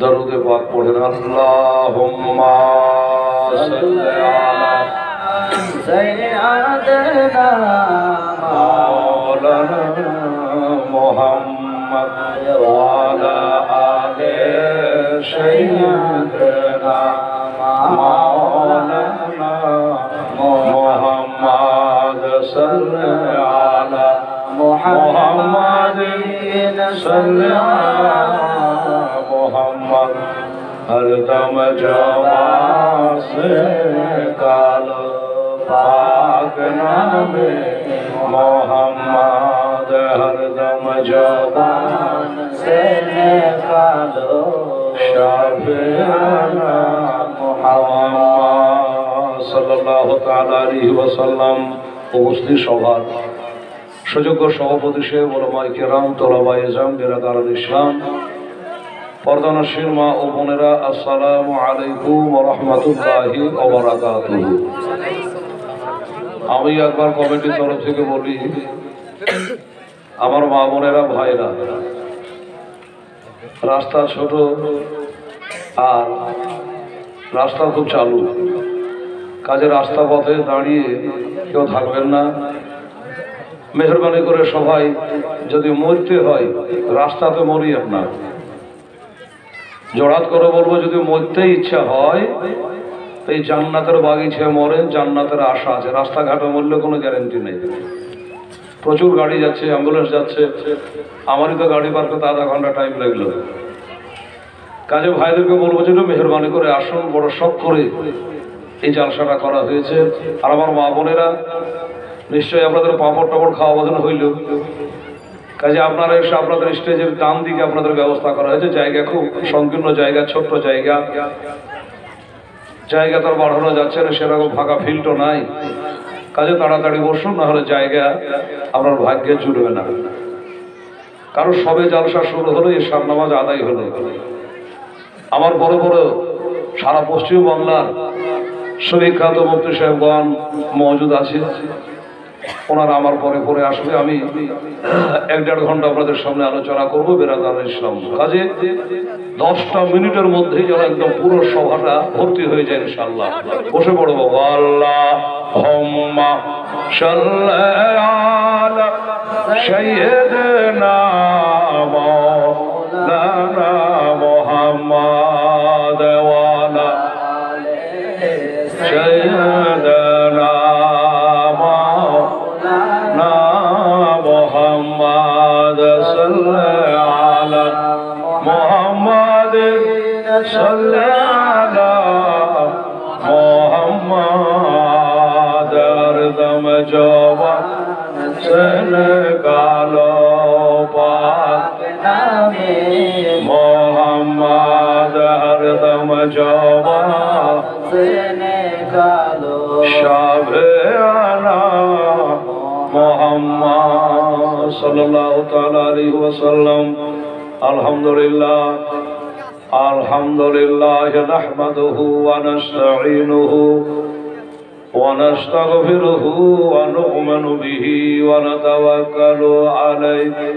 দরুদ পাক পড়েন। আল্লাহুম্মা সাল্লি আলা সাইয়্যিদিনা মাওলানা মুহাম্মদ ওয়া আলা আলি সাইয়্যিদিনা মাওলানা মুহাম্মদ সাল্লি আলা মুহাম্মাদিন সাল্লি আলা मुहम्मद हरदम जवा से कालो पाक नामे मोहम्मद हरदम जवान से कालो शाफियाना मुहम्मद सल्लल्लाहु ताआला अलैहि वसल्लम। उपस्थित सभा সুযোগ্য সভাপতি সাহেব, ওলামায়ে কেরাম, তোলাবায়ে ইলম, বিরাদারাল ইসলাম, পর্দানশীল মা ও বোনেরা, আসসালামু আলাইকুম ওয়া রাহমাতুল্লাহি ওয়া বারাকাতুহু। আমি একবার কমিটির তরফ থেকে বলি, আমার মা বোনেরা, ভাইরা, রাস্তা ছোট আর রাস্তা খুব চালু, কাজে রাস্তা পথে দাঁড়িয়ে কেউ থাকবেন না। মেহরবানি করে সবাই, যদি মরতে হয় রাস্তাতে মরি, আপনার জড়াত করে বলবো, যদি মরতে ইচ্ছা হয় এই জান্নাতের বাগিচায় মরেন, জান্নাতের আশা আছে। রাস্তাঘাটে মরলে কোনো গ্যারেন্টি নেই। প্রচুর গাড়ি যাচ্ছে, অ্যাম্বুলেন্স যাচ্ছে, আমারই তো গাড়ি পার করতে আধা ঘন্টা টাইম লাগলো। কাজে ভাইদেরকে বলবো যে মেহরবানি করে আসুন, বড় শখ করে এই জালসাটা করা হয়েছে। আর আমার মা বোনেরা, নিশ্চয়ই আপনাদের পাঁপড় টাপড় খাওয়া বোঝানো হইল। কাজে আপনারা এসে আপনাদের স্টেজের ডান দিকে আপনাদের ব্যবস্থা করা হয়েছে। জায়গা খুব সংকীর্ণ জায়গা, ছোট্ট জায়গা, জায়গা তার বাড়ানো যাচ্ছে না, সেরকম ফাঁকা ফিল্ডও নাই। কাজে তাড়াতাড়ি বসুন, নাহলে জায়গা আপনার ভাগ্যে জুড়বে না। কারণ সবে জালসা শুরু হলো, এশার নামাজ আদায় হলো। আমার বড় বড় সারা পশ্চিমবাংলার সুবিখ্যাত মুফতি সাহেবগণ মওজুদ আছে, ওনারা আমার পরে পরে আসবে। আমি 1-1.5 ঘন্টা আপনাদের সামনে আলোচনা করবো বিরাদারাল ইসলাম। কাজে 10টা মিনিটের মধ্যেই যেন একদম পুরো সভাটা ভর্তি হয়ে যায় ইনশাআল্লাহ। বসে পড়বো। আল্লাহুম্মা সাল্লি আলা সাইয়্যিদিনা মাওলানা মুহাম্মদ ওয়া আলা সাইয়্যিদিনা صلى على محمد हरदम जवान से कालो पाक नामे मोहम्मद हरदम जवान से कालो शाफियाना मुहम्मद सल्लल्लाहु ताआला अलैहि वसल्लम। अल्हम्दुलिल्लाह अल्हम्दुलिल्लाह नहमदुहु व नस्तईनुहु व नस्तगफिरुहु व नु'मिनु बिही व नतवक्कलु अलैहि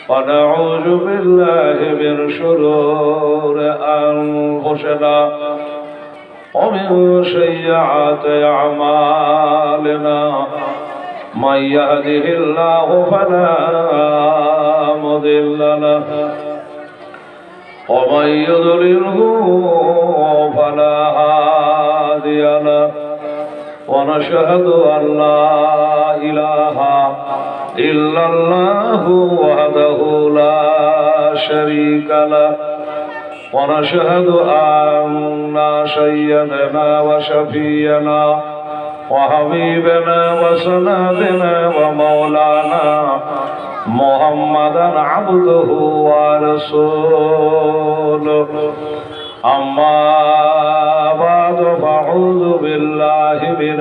व नऊज़ु बिल्लाहि मिन शुरूरि अनफुसिना व मिन सय्यिआति अअमालिना मन यहदिहिल्लाहु फला मुदिल्ल लहु ومن يضلله فلا هادي له ونشهد أن لا إله إلا الله وحده لا شريك له ونشهد أن سيدنا وشفينا وحبيبنا وسندنا ومولانا محمدا عبده ورسوله أما بعد فأعوذ بالله من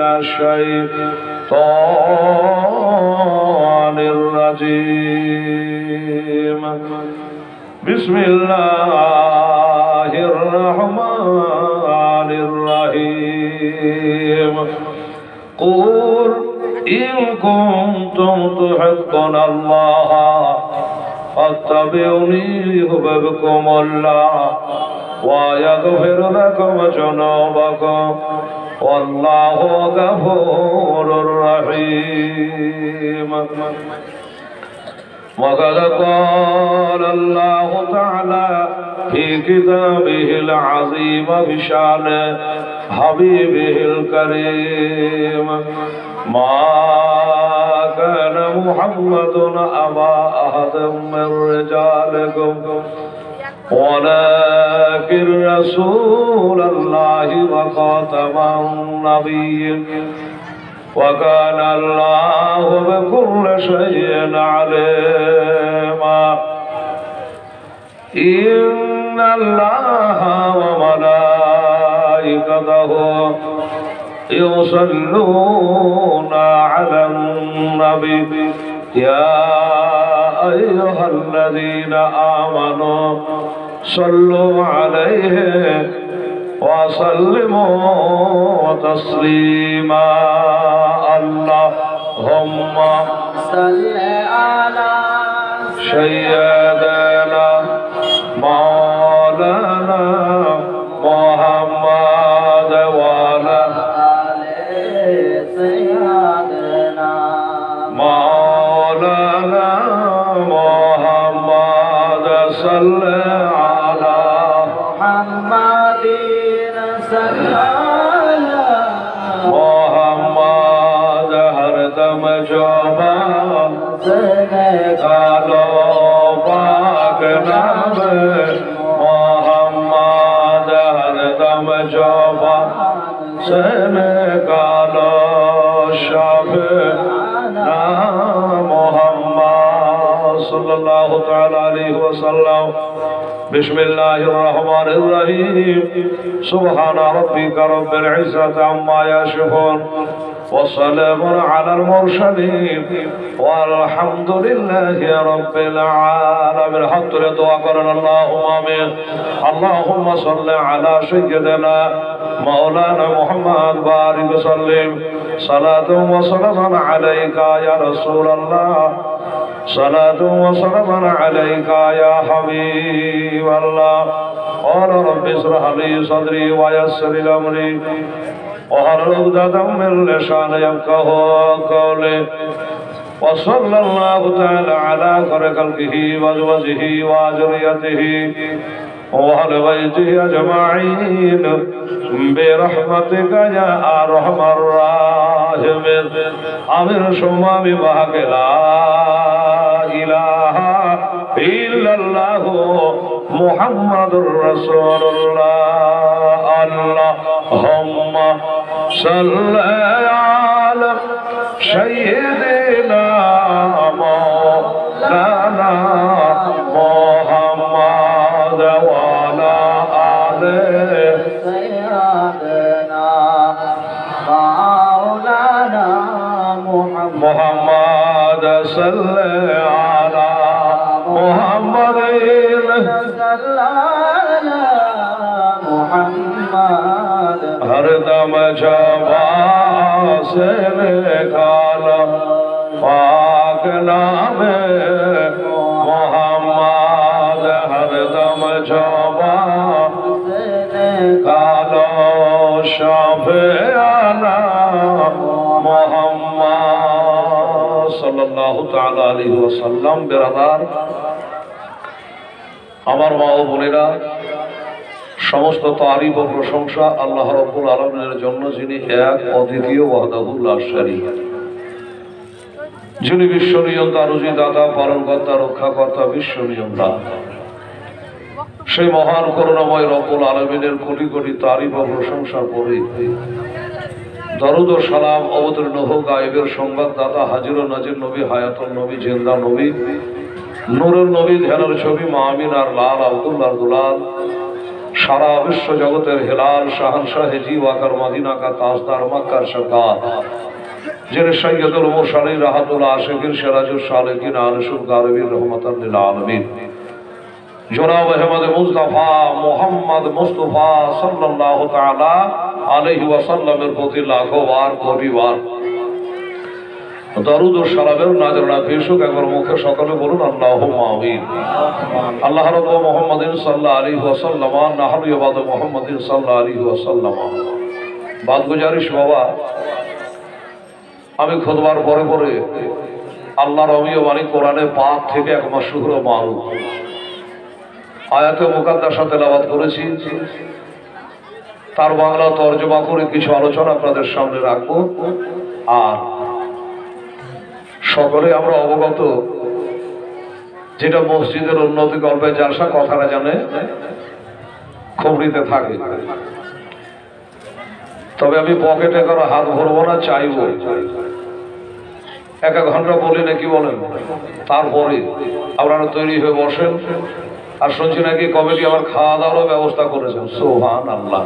الشيطان الرجيم بسم الله الرحمن الرحيم قل إن كنتم تحبون الله فاتبعوني يحببكم الله ويغفر لكم ذنوبكم والله غفور رحيم. وقد قال الله تعالى في كتابه العظيم بشأن حبيبه الكريم: ما كان محمد أبا أحد من رجالكم ولكن رسول الله وخاتم النبيين وكان الله بكل شيء عليما. إن الله وملائكته يصلون على النبي يا أيها الذين آمنوا صلوا عليه وسلموا تسليما. اللهم صل على سيدنا مولانا محمد وعلى سيدنا مولانا محمد صل على محمد صلى محمد ہر دم جوبا کالو پاک نام محمد ہر دم جوبا سن کالو شب محمد صلی اللہ تعالی علیہ وسلم. بسم الله الرحمن الرحيم. سبحان ربك رب العزة عما يصفون والسلام على المرسلين والحمد لله رب العالمين. حق دعا کرنا اللهم آمين. اللهم صل على سيدنا مولانا محمد بارك وسلم صلاة وسلام عليك يا رسول الله صلاة وسلام عليك يا حبيب الله. قال رب اشرح لي صدري ويسر لي أمري واحلل عقدة من لساني يفقهوا قولي. وصلى الله تعالى على خير خلقه وأزواجه وذريته وأهل بيته أجمعين برحمتك يا أرحم الراحمين. آمين ثم بحق لا إله إلا الله محمد رسول الله. اللهم صل على سيدنا مولانا محمد وعلى آله سيدنا مولانا محمد صلى على محمد صلى على محمد ہر دم جبا سے نکالا پاک نام محمد ہر دم جبا سے نکالا شفیعنا محمد صلی اللہ تعالی علیہ وسلم. برادر আমার মা ও বোনেরা, সমস্ত তারিফ ও প্রশংসা আল্লাহ রাব্বুল আলামিনের জন্য, যিনি এক অদ্বিতীয় ওয়াহদাহু লা শারীক, যিনি বিশ্ব নিয়ন্তা, রুজিদাতা, পালনকর্তা, রক্ষাকর্তা, বিশ্ব নিয়ন্তা। সেই মহান করুণাময় রব্বুল আলামিনের কোটি কোটি তারিফ ও প্রশংসা করে দরুদ ও সালাম অবতীর্ণ হোক গায়েবের সংবাদদাতা, হাজির ও নাজির নবী, হায়াতুল নবী, জিন্দা নবী, নূরের নবী, ধ্যানের ছবি মা আমিনার লাল আব্দুল্লাহর দুলাল, সারা বিশ্ব জগতের হেলাল শাহনশাহ জি ওয়াকার মদিনা কা তাজদার মক্কার সরকার, যিনি সৈয়দুল মুরসালিন রাহাতুল আশিকিন সিরাজুল সালেকিন আনিসুল গারবির রহমাতাল লিল আলামিন জনাব আহমদ মুস্তাফা মুহাম্মদ মুস্তাফা সাল্লাল্লাহু তাআলা আলাইহি ওয়াসাল্লামের প্রতি লাখো বার কোটি বার দরুদ ও সালামের নাজরানা পেশ হোক। একবার মুখে সকলে বলুন আল্লাহুম্মা আমিন। আল্লাহ রাব্বু মুহাম্মাদিন সাল্লাল্লাহু আলাইহি ওয়াসাল্লাম নাহনু ইবাদু মুহাম্মাদিন সাল্লাল্লাহু আলাইহি ওয়াসাল্লাম। বাদ গুজারিশ বাবা, আমি খুতবার পরে পরে আল্লাহর অমীয় বাণী কোরআনে পাক থেকে এক মাসহুর মারুফ আয়াতে মুকাদ্দাসা তেলাওয়াত করেছি। তার বাংলা তর্জমা করে কিছু আলোচনা আপনাদের সামনে রাখবো। আর সকলে আমরা অবগত, যেটা মসজিদের উন্নতি গল্পে জালসা কথাটা জানে খবরিতে থাকে। তবে আমি পকেটে কারো হাত ভরবো না, চাইবো এক ঘন্টা বলি নাকি বলেন, তারপরে আপনারা তৈরি হয়ে বসেন। আর শুনছি নাকি কমিটি আবার খাওয়া দাওয়ারও ব্যবস্থা করেছেন। সুবহানাল্লাহ।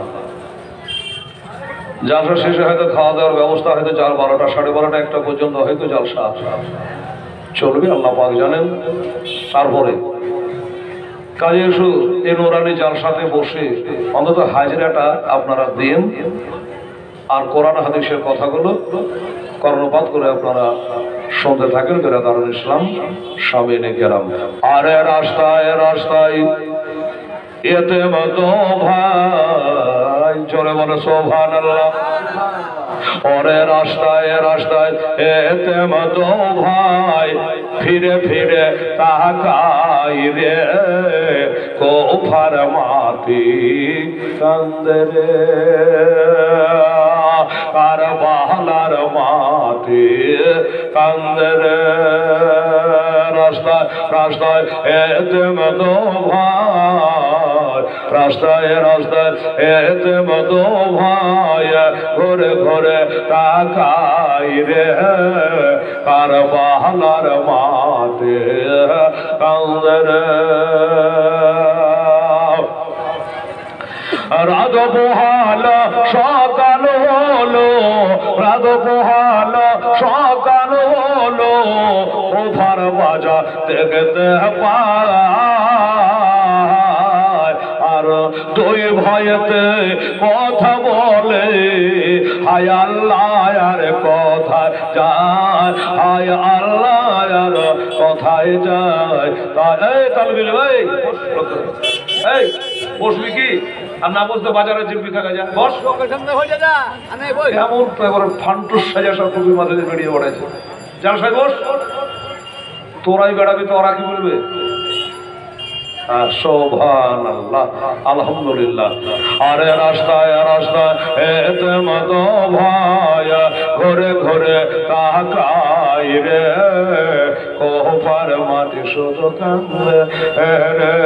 জালসা শেষে হয়তো খাওয়া দাওয়ার ব্যবস্থা হয়তো 4, 12টা, 12:30, 1টা পর্যন্ত হয়তো জালসা চলবে, আল্লাহ পাক জানেন। তারপরে কাজে এসো এই নোরানি জালসাতে বসে অন্তত হাজিরাটা আপনারা দেন। আর কোরআন হাদিসের কথাগুলো কর্ণপাত করে আপনারা শুনতে থাকেন। বেরাদারুল ইসলাম সামিনে কেরাম। আরে রাস্তায় রাস্তায় এতে মতো ভাই, জোরে বলে সুবহানাল্লাহ। ওরে রাস্তায় রাস্তায় এতে মতো ভাই, ফিরে ফিরে তাকাই রে, কোফার মাটি কান্দে রে, কারবালার মাটি কান্দে রে। রাস্তায় রাস্তায় এতে মতো ভাই, রাস্তায় রাস্তায় এতে মতো ভাই, ঘরে ঘরে তাকাই রে, কারবালার মাটি কান্দে রে। রাত পোহাল সকাল হলো, রাত পোহাল সকাল হলো, ওভার বাজার দেখতে পায়। আর দুই ভয়েতে কথা বলে, হায় আল্লাহ আর কোথায় যায়, হায় আল্লাহ আর কোথায় যায়। তাই তালবিল ভাই এই বসবি কি? আর না বসতে বাজারে জিম্মি থাকা যায়। বস এমন তো এবার ফান্টুস সাজা সব টুপি মাথায় বেরিয়ে পড়েছে। যার সাহেব বস, তোরাই বেড়াবি তো ওরা কি বলবে? সুবহানাল্লাহ, আলহামদুলিল্লাহ। আরে রাস্তায় রাস্তায় এতে মতো ভাই, ঘরে ঘরে তাকাই রে, কোফার মাটি শুধু কান্দে রে।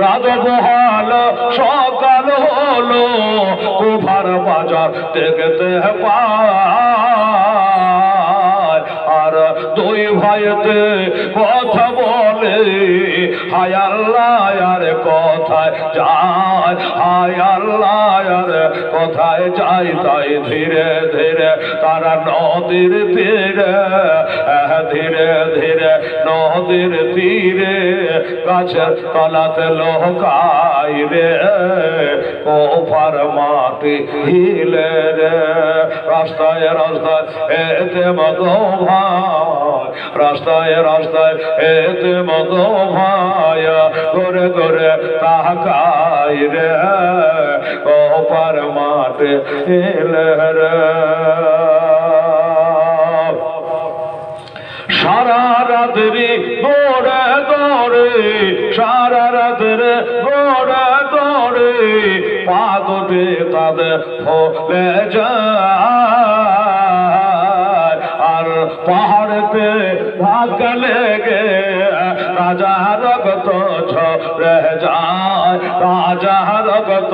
রাত পোহাল সকাল হলো, কোফার বাজার দেখতে পায়। আর দুই ভাইতে কথা বলে, হায় আল্লাহ আর কোথায় যায়, হায় আল্লাহ আর কোথায় যায়। তাই ধীরে ধীরে তারা নদীর তীরে, ধীরে ধীরে নদীর তীরে, গাছের তলাতে লোকাই রে, কোফার মাটি হিলে রে। রাস্তায় রাস্তায় এতে মতো ভাই, রাস্তায় রাস্তায় এতে মতো ভাই, ঘরে ঘরে তাকাই রে, কোফার মাটি হিলে রে। সারা রাত্রি দৌড়ে দৌড়ে, সারা রাত্রে দৌড়ে দৌড়ে, পাদতে তাদের ফলে যায়। আর পাহাড়েতে ধাক্কা লেগে রাজা রক্ত ঝরে যায়, রাজা রক্ত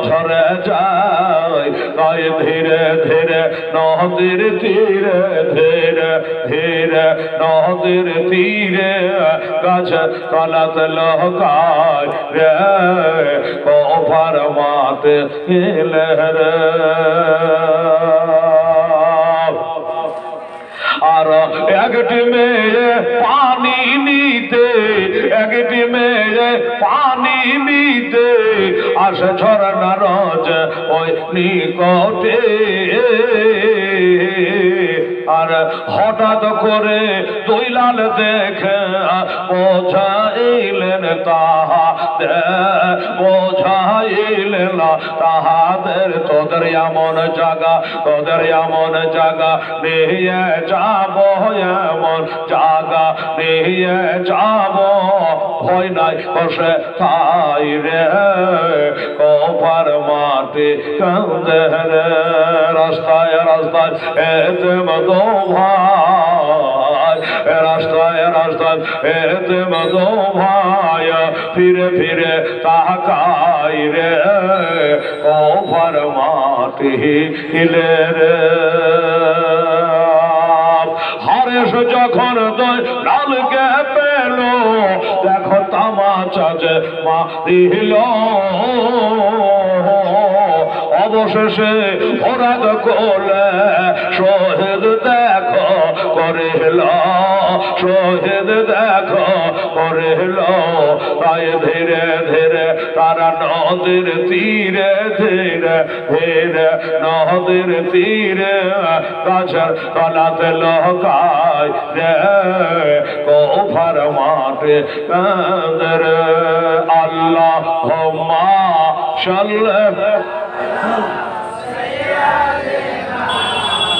ঝরে যায়। তাই ধীরে ধীরে নদীর তীরে, ধীরে ধীরে নদীর তীরে, গাছ তলাতে লোকায় রে, কোফার মাটি হিলে রে। আর একটি মেয়ে পানি নিতে, একটি মেয়ে পানি নিতে আসে ঝরনা রোজ ওই নিকটে। আর হঠাৎ করে দৈলাল দেখে বোঝাইলেন বোঝাইলেন তাহাদের তোদের এমন জায়গা নিয়ে যাব, এমন জায়গা নিয়ে যাব, ভয় নাই বসে তাই রে কপার মাটি কাঁদে রে। রাস্তায় রাস্তায় এতে মতো ভাই, রাস্তায় এতে মতো ভাই, ফিরে ফিরে তাকাই রে কপার মাটি হিলে রে। হারেস যখন লালকে পেল, দেখো তামাচা যে মারিল, অবশেষে ওরাদ কোলে শহীদ দেখো করিল, শহীদ দেখো করিল। তাই ধীরে ধীরে তারা নদীর তীরে, ধীরে ধীরে নদীর তীরে গাছের তলাতে লহকায় রে কৌফার মাঠে কাঁদে রে। আল্লাহুম্মা সাল্লি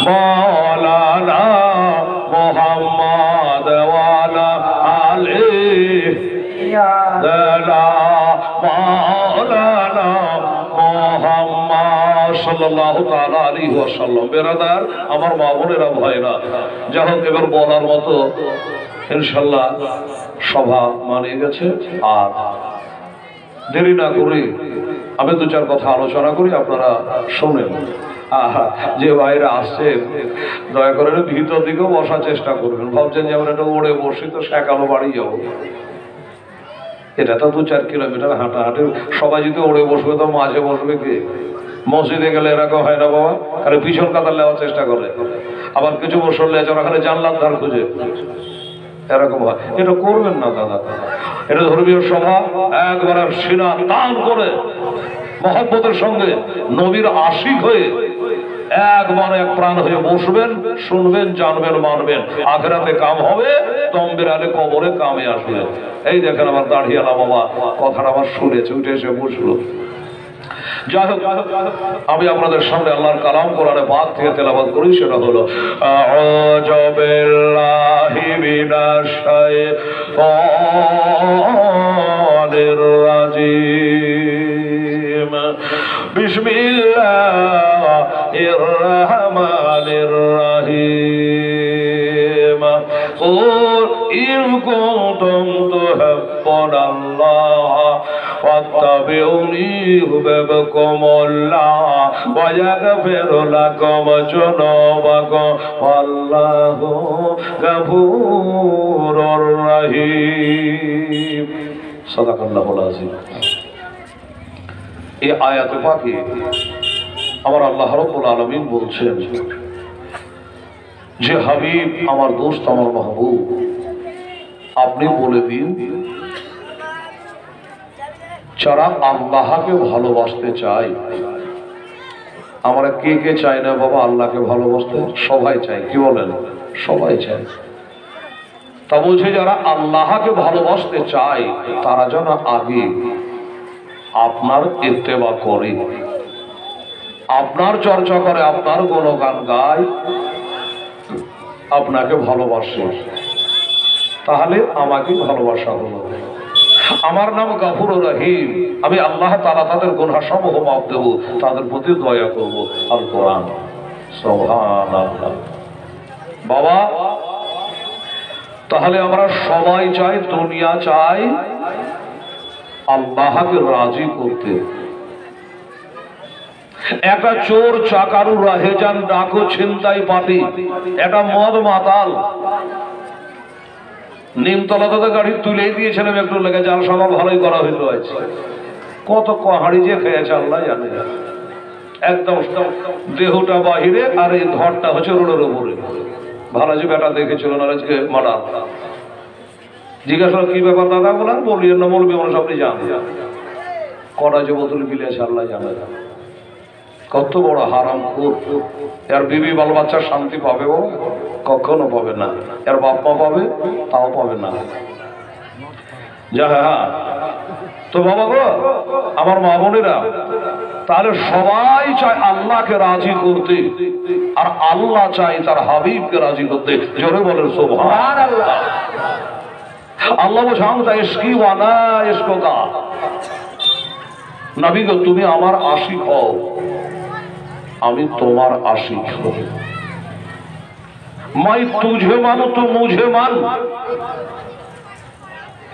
মাওলানা মুহাম্মদ ওয়ালা আলিহি মাওলানা মুহাম্মদ সাল্লাল্লাহু তাআলা আলাইহি ওয়াসাল্লাম। বেরাদার, আমার মা বোনেরা, ভাইরা, যা হোক এবার বলার মতো ইনশাআল্লাহ সভা মানিয়ে গেছে। আর দেরি না করে আমি দু চার কথা আলোচনা করি, আপনারা শোনেন। যে ভাইরা আসছেন দয়া করে ভিতর দিকেও বসার চেষ্টা করবেন। ভাবছেন যে আমরা এটা ওড়ে বসি তো সকালে বাড়ি যাবো, এটা তো 2-4 কিলোমিটার হাঁটাহাঁটি। সবাই যদি ওড়ে বসবে তো মাঝে বসবে কে? মসজিদে গেলে এরকম হয় না বাবা, খালি পিছন কাতার নেওয়ার চেষ্টা করে, আবার কিছু বছর লেছে ওরা খালি জানলার ধার খুঁজে, এরকম হয়। এটা করবেন না দাদা, এটা ধর্মীয় সভা একবার সিনা টান করে মহব্বতের সঙ্গে নবীর আশিক হয়ে একবার এক প্রাণ হয়ে বসবেন, শুনবেন, জানবেন, মানবেন। আখেরাতে কাম হবে, তম্বের আলে কবরে কামে আসবে। এই দেখেন আমার দাঁড়িয়ালা বাবা কথাটা আমার শুনেছে, উঠে এসে বসলো। যাই হোক, আমি আপনাদের সামনে আল্লাহর কালাম কোরআনে পাক থেকে তেলাওয়াত করি। সেটা হলো আউযু বিল্লাহি মিনাশ শাইতানির রাজিম, বিসমিল্লাহির রহমানির রহিম। قل إن كنتم تحبون الله فاتبعوني يحببكم الله ويغفر لكم ذنوبكم والله غفور رحيم। صدق الله العظيم। এই আয়াতে পাকে আমার আল্লাহ রাব্বুল আলামিন বলছেন যে হাবিব, আমার দোস্ত, আমার মাহবুব, আপনি বলে দিন যারা আল্লাহকে ভালোবাসতে চায়। আমরা কে কে চাই না বাবা আল্লাহকে ভালোবাসতে? সবাই চাই, কি বলেন? সবাই চায়। তা বলছে যারা আল্লাহকে ভালোবাসতে চায় তারা যেন আগে আপনার ইত্তেবা করে, আপনার চর্চা করে, আপনার গুণগান গায়, আপনাকে ভালোবাসে, তাহলে আমাকে ভালোবাসা হলো। আমার নাম গফুরুর রহিম, আমি আল্লাহ তাআলা তাদের গুনাহ সমূহ মাফ দেব, তাদের প্রতি দয়া করব। আল কোরআন। সুবহানাল্লাহ। বাবা, তাহলে আমরা সবাই চাই, দুনিয়া চাই আল্লাহকে রাজি করতে। একটা চোর চাকারু রাহেজান ডাকু ছিনতাই পার্টি, একটা মদ মাতাল নিমতলাতে গাড়ি তুলেই দিয়েছিলাম একটু লেগে, যার সভা ভালোই করা হইতো। আছে কত কাহাড়ি যে খেয়েছে আল্লাহ জানে। একদম দেহটা বাহিরে আর এই ধরটা হচ্ছে রোডের উপরে। ভালো যে বেটা দেখেছিল না আজকে মারা, জিজ্ঞাসা কি ব্যাপার দাদা বলেন, বলিয়েন না বলবি, আমরা সবই জানি। কটা যে বোতল গিলেছে আল্লাহ জানে। কত বড় হারামখোর। এর বিবি বাল বাচ্চা শান্তি পাবে? ও কখনো পাবে না। এর বাপ মা পাবে? তাও পাবে না। যা হ্যাঁ। তো বাবা গো, আমার মা বোনেরা, তাহলে সবাই চায় আল্লাহকে রাজি করতে, আর আল্লাহ চাই তার হাবিবকে রাজি করতে। জোরে বলেন সুবহানাল্লাহ। আল্লাহ বোঝান তা ইশকি ওয়ানা ইশকুকা। নবী গো, তুমি আমার আশিক হও, আমি তোমার আশিক হব। মাই তুঝে মানো তো মুঝে মান।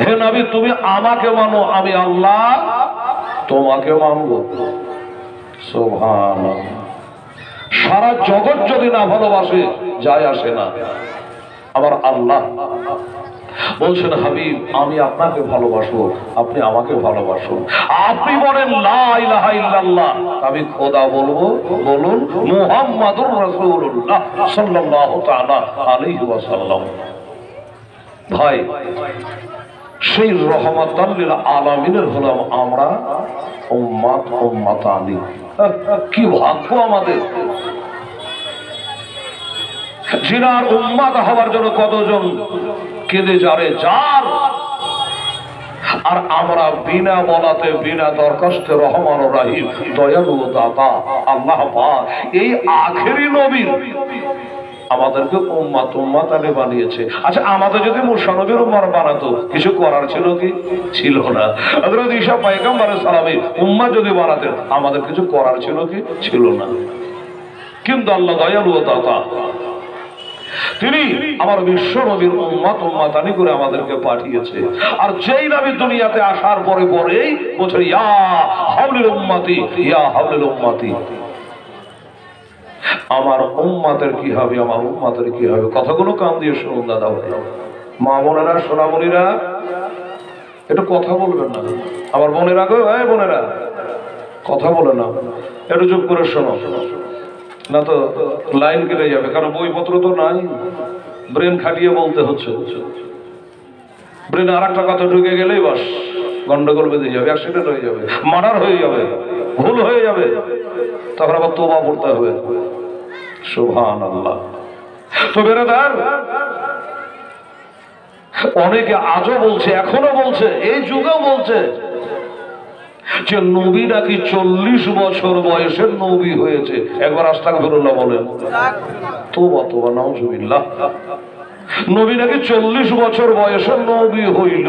হে নবী, তুমি আমাকে মানো, আমি আল্লাহ তোমাকে মানব। সুবহানাল্লাহ। সারা জগৎ যদি না ভালোবাসে যায় আসে না, আবার আল্লাহ বলছেন হাবিব আমি আপনাকে ভালোবাসবো, আপনি আমাকে ভালোবাসুন। আপনি বলেন লা ইলাহা ইল্লাল্লাহ, আমি খোদা বলবো, বলুন মুহাম্মাদুর রাসূলুল্লাহ সাল্লাল্লাহু তাআলা আলাইহি ওয়াসাল্লাম। ভাই, সেই রহমাতাল লিল আলামিনের হলাম আমরা, উম্মাত উম্মাতানি। কি ভাগ্য আমাদের! জিনার উম্মাত হওয়ার জন্য কতজন কেঁদে যারে যার, আর আমরা বিনা বলাতে বিনা দরখাস্তে রহমান ও রাহিম দয়ালু দাতা আল্লাহ পাক এই আখেরি নবীর আমাদেরকে উম্মাত উম্মাতানি বানিয়েছে। আচ্ছা, আমাদের যদি মুসা নবীর উম্মাত বানাতো, কিছু করার ছিল কি? ছিল না। হযরত ঈসা পয়গম্বরের সালামে উম্মাত যদি বানাতেন, আমাদের কিছু করার ছিল কি? ছিল না। কিন্তু আল্লাহ দয়ালু দাতা, তিনি আমার বিশ্ব নবীর উম্মাত উম্মাতানি করে আমাদেরকে পাঠিয়েছে। আর যেই নবী দুনিয়াতে আসার পরে পরেই বলছে ইয়া হাবলিল উম্মতি, ইয়া হাবলিল উম্মতি। আমার উম্মাতের কি হবে, আমার উম্মাতের কি হবে? কথাগুলো কান দিয়ে শুনুন দাদা ভাই, মা বোনেরা, সোনামণিরা, একটু কথা বলবেন না। আমার বোনেরা গো, এই বোনেরা, কথা বলে না, একটু চুপ করে শোনো, না তো লাইন কেটে যাবে। কারণ বইপত্র তো নাই, ব্রেন খাটিয়ে বলতে হচ্ছে। ব্রেন আর একটা কথা ঢুকে গেলেই বাস গন্ডগোল বেঁধে যাবে, অ্যাক্সিডেন্ট হয়ে যাবে, মার্ডার হয়ে যাবে, ভুল হয়ে যাবে, তখন আবার তওবা করতে হবে। সুবহানাল্লাহ। তো বেরাদার, অনেকে আজও বলছে, এখনো বলছে, এই যুগেও বলছে যে নবী নাকি 40 বছর বয়সের নবী হয়েছে। একবার আস্তাগফিরুল্লাহ বলেন। তোবা তোবা, নাউজুবিল্লাহ। নবী নাকি 40 বছর বয়সের নবী হইল।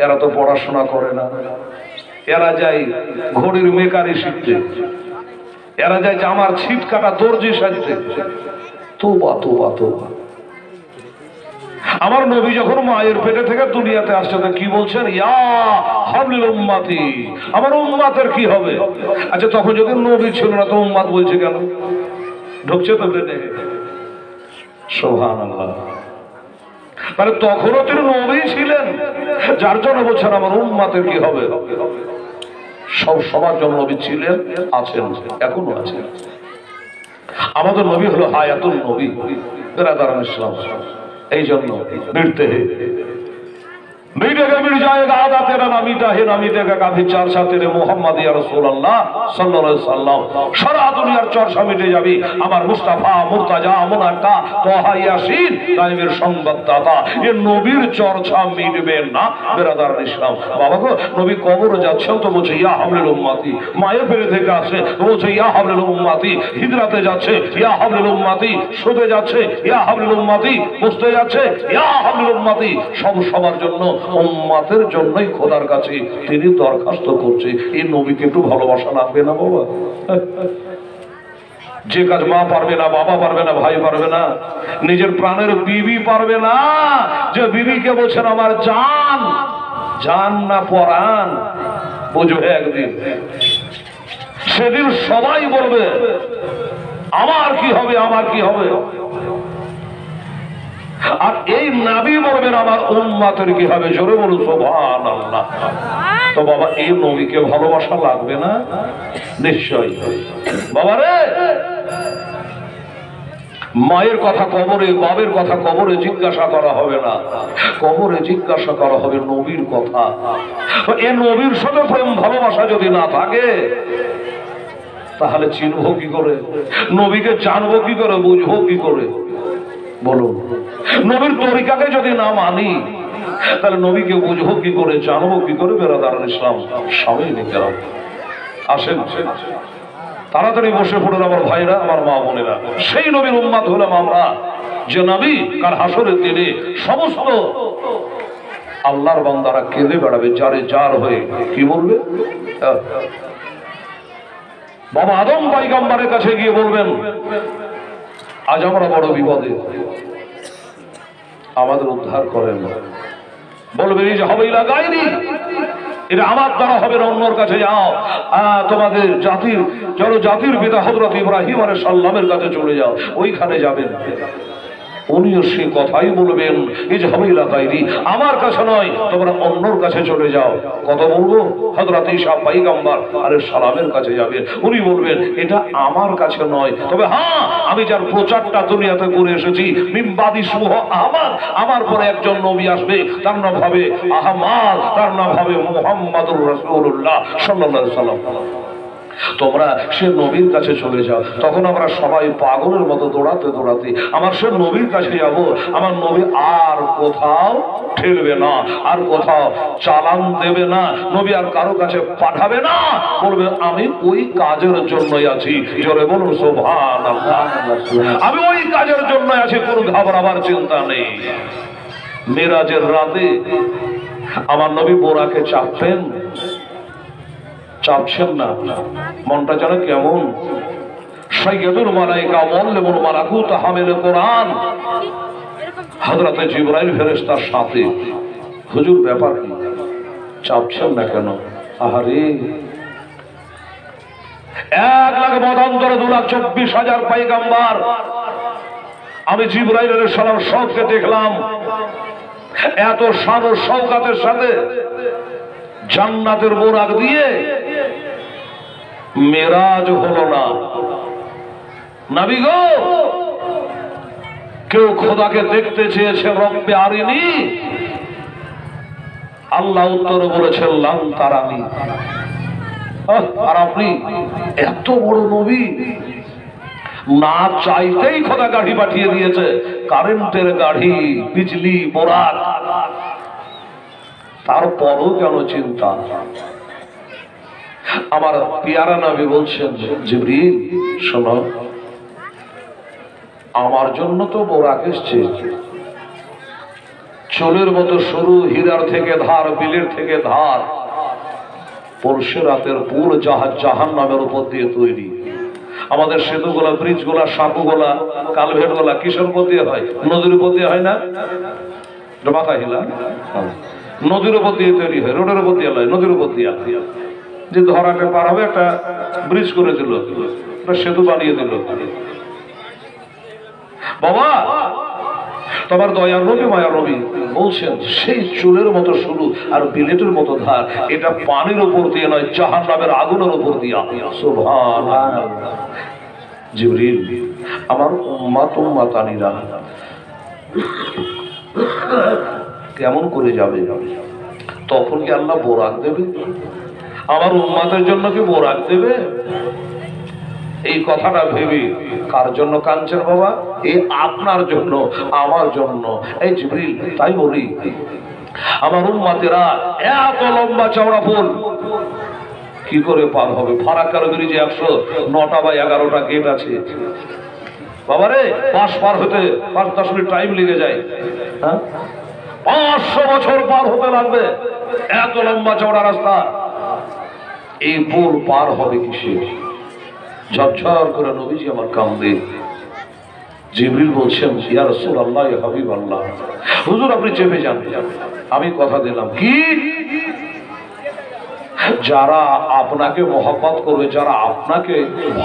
এরা তো পড়াশোনা করে না, এরা যায় ঘড়ির মেকারি শিখতে, এরা যায় জামার ছিট কাটা দর্জি সাজতে। তোবা তোবা তোবা। আমার নবী যখন মায়ের পেটে থেকে দুনিয়াতে আসছে, কি বলছেন? ইয়া হাবলিল উম্মতি, আমার উম্মাতের কি হবে? আচ্ছা, তখন যখন নবী ছিল না তো উম্মাত বলছে কেন? ঢুকছে তো ব্রেনে? সুবহানাল্লাহ। মানে তখনও তিনি নবী ছিলেন, যার জন্য বলছেন আমার উম্মাতের কি হবে। সব সবার জন্য নবী ছিলেন, আছেন, এখনো আছেন। আমাদের নবী হলো হায়াতুল নবী। বেরাদারান ইসলাম, এই জন্য মিটতে মিটেगा मिट जाएगा आधा तेरा ना मीठा है ना मिटेगा काफी चर्चा तेरे मोहम्मद या রাসূলুল্লাহ সাল্লাল্লাহু আলাইহি সাল্লাম। সারা দুনিয়ার চর্চা মিটে যাবে আমার মুস্তাফা মুর্তাজা মুনাক্কা তোহা ইয়াসিন গায়বের সংবাদদাতা, এই নবীর চর্চা মিটবে না। বেরাদার ইসলাম, বাবা গো, নবী কবরে যাচ্ছেন তো বলছে ইয়া হাবলিল উম্মতি। মায়ের পেটে থেকে আসে বলছে ইয়া হাবলিল উম্মতি। হিজরাতে যাচ্ছে ইয়া হাবলিল উম্মতি। শুতে যাচ্ছে ইয়া হাবলিল উম্মতি। বসতে যাচ্ছে ইয়া হাবলিল উম্মতি। সব সবার জন্য, উম্মাতের জন্যই খোদার কাছে তিনি দরখাস্ত করছে। এই নবীকে একটু ভালোবাসা লাগবে না বাবা? যে কাজ মা পারবে না, বাবা পারবে না, ভাই পারবে না, নিজের প্রাণের বিবি পারবে না, যে বিবিকে বলছেন আমার জান, জান না পরাণ, বুঝবে একদিন, সেদিন সবাই বলবে আমার কি হবে, আমার কি হবে। আর এই নবী বলবেন আমার উম্মতের কি হবে। জোরে বলুন সুবহানাল্লাহ। তো বাবা, এই নবীকে ভালোবাসা লাগবে না? নিশ্চয়ই। বাবা রে, মায়ের কথা কবরে, বাবের কথা কবরে জিজ্ঞাসা করা হবে না, কবরে জিজ্ঞাসা করা হবে নবীর কথা। এ নবীর সাথে প্রেম ভালোবাসা যদি না থাকে, তাহলে চিনবো কি করে? নবীকে জানবো কি করে? বুঝবো কি করে? বলুন, নবীর তরিকাকে যদি না মানি তাহলে নবীকে বুঝবো কি করে, জানবো কি করে? বেরাদারান ইসলাম, স্বামী নিকেরাম, আসেন তাড়াতাড়ি বসে পড়ুন আমার ভাইরা, আমার মা বোনেরা। সেই নবীর উম্মত হলাম আমরা, যে নবী কাল হাসরের দিনে সমস্ত আল্লাহর বান্দারা কেঁদে বেড়াবে যারে যার হয়ে। কি বলবে? বাবা আদম পয়গম্বরের কাছে গিয়ে বলবেন, আজ আমরা বড় বিপদে, আমাদের উদ্ধার করেন। বলবেন এই যে হবে লাগাইনি, এটা আমার দ্বারা হবে না, অন্যর কাছে যাও। তোমাদের জাতির জাতির পিতা হযরত ইব্রাহিম আলাইহিস সালামের কাছে চলে যাও, ওইখানে যাবেন। উনিও সে কথাই বলবেন, এই যে হবে লাগাইনি, আমার কাছে নয়, তোমরা অন্যর কাছে চলে যাও। কথা বলবো হযরত ঈসা পয়গম্বর আলাইহিস সালামের কাছে যাবেন। উনি বলবেন এটা আমার কাছে নয়, তবে হ্যাঁ আমি যার প্রচারটা দুনিয়াতে করে এসেছি, মিন বাদি ইসমুহু আহমদ, আমার পরে একজন নবী আসবে, তার নাম হবে আহমদ, তার নাম হবে মুহাম্মাদুর রাসূলুল্লাহ সাল্লাল্লাহু আলাইহি ওয়াসাল্লাম। তোমরা সে নবীর কাছে চলে যাও। তখন আমরা সবাই পাগলের মতো দৌড়াতে দৌড়াতে আমার সে নবীর কাছে যাব। আমার নবী আর কোথাও ঠেলবে না, আর কোথাও চালান দেবে না, নবী আর কারো কাছে পাঠাবে না, বলবে আমি ওই কাজের জন্যই আছি। জোরে বলুন সুবহানাল্লাহ। আমি ওই কাজের জন্যই আছি, কোনো ঘাবড়াবার চিন্তা নেই। মেরাজের রাতে আমার নবী বোরাকে চাপতেন, চাপছেন না, মনটা যেন কেমন। সাইয়্যিদুল মালায়েকা মুআল্লিমুল মালাকুত হামিলুল কোরআন হযরত জিবরাইল ফেরেশতার সাথে। হুজুর ব্যাপার কি, চাপছেন না কেন? আহারে 1,00,000 মতান্তরে 2,24,000 পয়গম্বর, আমি জিবরাইল আলাইহিস সালাম সবকে দেখলাম এত শান ও শওকতের সাথে জান্নাতের বোরাক দিয়ে। মেরাজ হলো না। নবী গো, কেউ খোদাকে দেখতে চেয়েছে, রব্বে আরিনি, আল্লাহ উত্তরে বলেছেন লান তারানি। আর আপনি এত বড় নবী, না চাইতেই খোদা গাড়ি পাঠিয়ে দিয়েছে, কারেন্টের গাড়ি, বিজলি, বোরাক, তারপরও কেন চিন্তা? আমার পিয়ারা নবী বলছেন, জিবরিল শোনো, আমার জন্য তো বোরাক এসছে, চুলের মতো সরু, হীরার থেকে ধার, বিলের থেকে ধার, পরশু রাতের পুর জাহাজ জাহান্নামের উপর দিয়ে তৈরি। আমাদের সেতুগুলা, ব্রিজগুলা, সাঁকুগুলা, কালভেটগুলা কিসের উপর দিয়ে হয়? নদীর উপর দিয়ে হয় না? মাথা হিলা, নদীর উপর দিয়ে তৈরি হয়, রোডের উপর দিয়ে নয়, নদীর উপর দিয়ে। যে ধরাটে পার হবে একটা ব্রিজ করে দিল, একটা সেতু বানিয়ে দিল। বাবা তোমার দয়ার নবী, মায়ার নবী বলছেন সেই চুলের মতো শুরু আর বিলেটের মতো ধার, এটা পানির উপর দিয়ে নয়, জাহান্নামের আগুনের উপর দিয়া। সুবহানাল্লাহ। জিবরিল, আমার উম্মত উম্মতানিরা কেমন করে যাবে? তখন কি আল্লাহ বোরাক দেবে? আমার উম্মতের জন্য কি বোরাক দেবে? এই কথাটা ভেবে কার জন্য কাঁদছেন বাবা? এই আপনার জন্য, আমার জন্য। এই জিবরিল, তাই বলি আমার উম্মতেরা এত লম্বা চওড়া পুল কি করে পার হবে? ফারাক্কার ব্রিজে 109টা বা 11টা গেট আছে বাবারে, পাশ পার হতে 5-10 মিনিট টাইম লেগে যায়। হ্যাঁ, 500 বছর পার হতে লাগবে, এত লম্বা চওড়া রাস্তা। এই পুল পার হবে কিসে? ঝরঝর করে নবীজি আমার কান্দে। জিবরিল বলছেন, ইয়া রাসূলুল্লাহ, ইয়া হাবিবাল্লাহ, হুজুর আপনি চেপে যান, আমি কথা দিলাম। কি? যারা আপনাকে মহব্বত করবে, যারা আপনাকে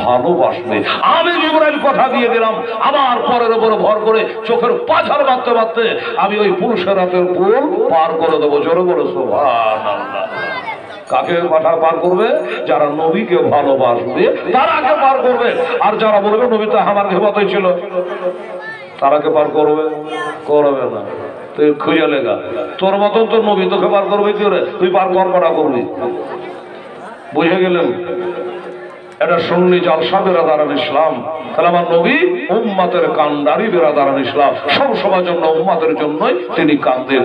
ভালোবাসবে, আমি জিবরাইল কথা দিয়ে দিলাম, আমার পরের উপর ভর করে চোখের পাছার বাঁধতে বাঁধতে আমি ওই পুলসেরাতের পুল পার করে দেবো। জোরে বলো সুবহানাল্লাহ। কাকে কথা পার করবে? যারা নবীকে ভালোবাসবে তারাকে পার করবে। আর যারা বলবে নবী তো আমার ঘেবাতই ছিল, তারাকে পার করবে? করবে না। তুই খুঁজে লেগা, তোর মতন তোর নবী তোকে পার করবে কি রে? তুই পার করা করবি। বুঝে গেলেন? এটা সুন্নি জালসা বেরাদারান ইসলাম। তাহলে আমার নবী উম্মতের কান্ডারি বেরাদারান ইসলাম, সব সময়ের জন্য উম্মতের জন্যই তিনি কান্দেন।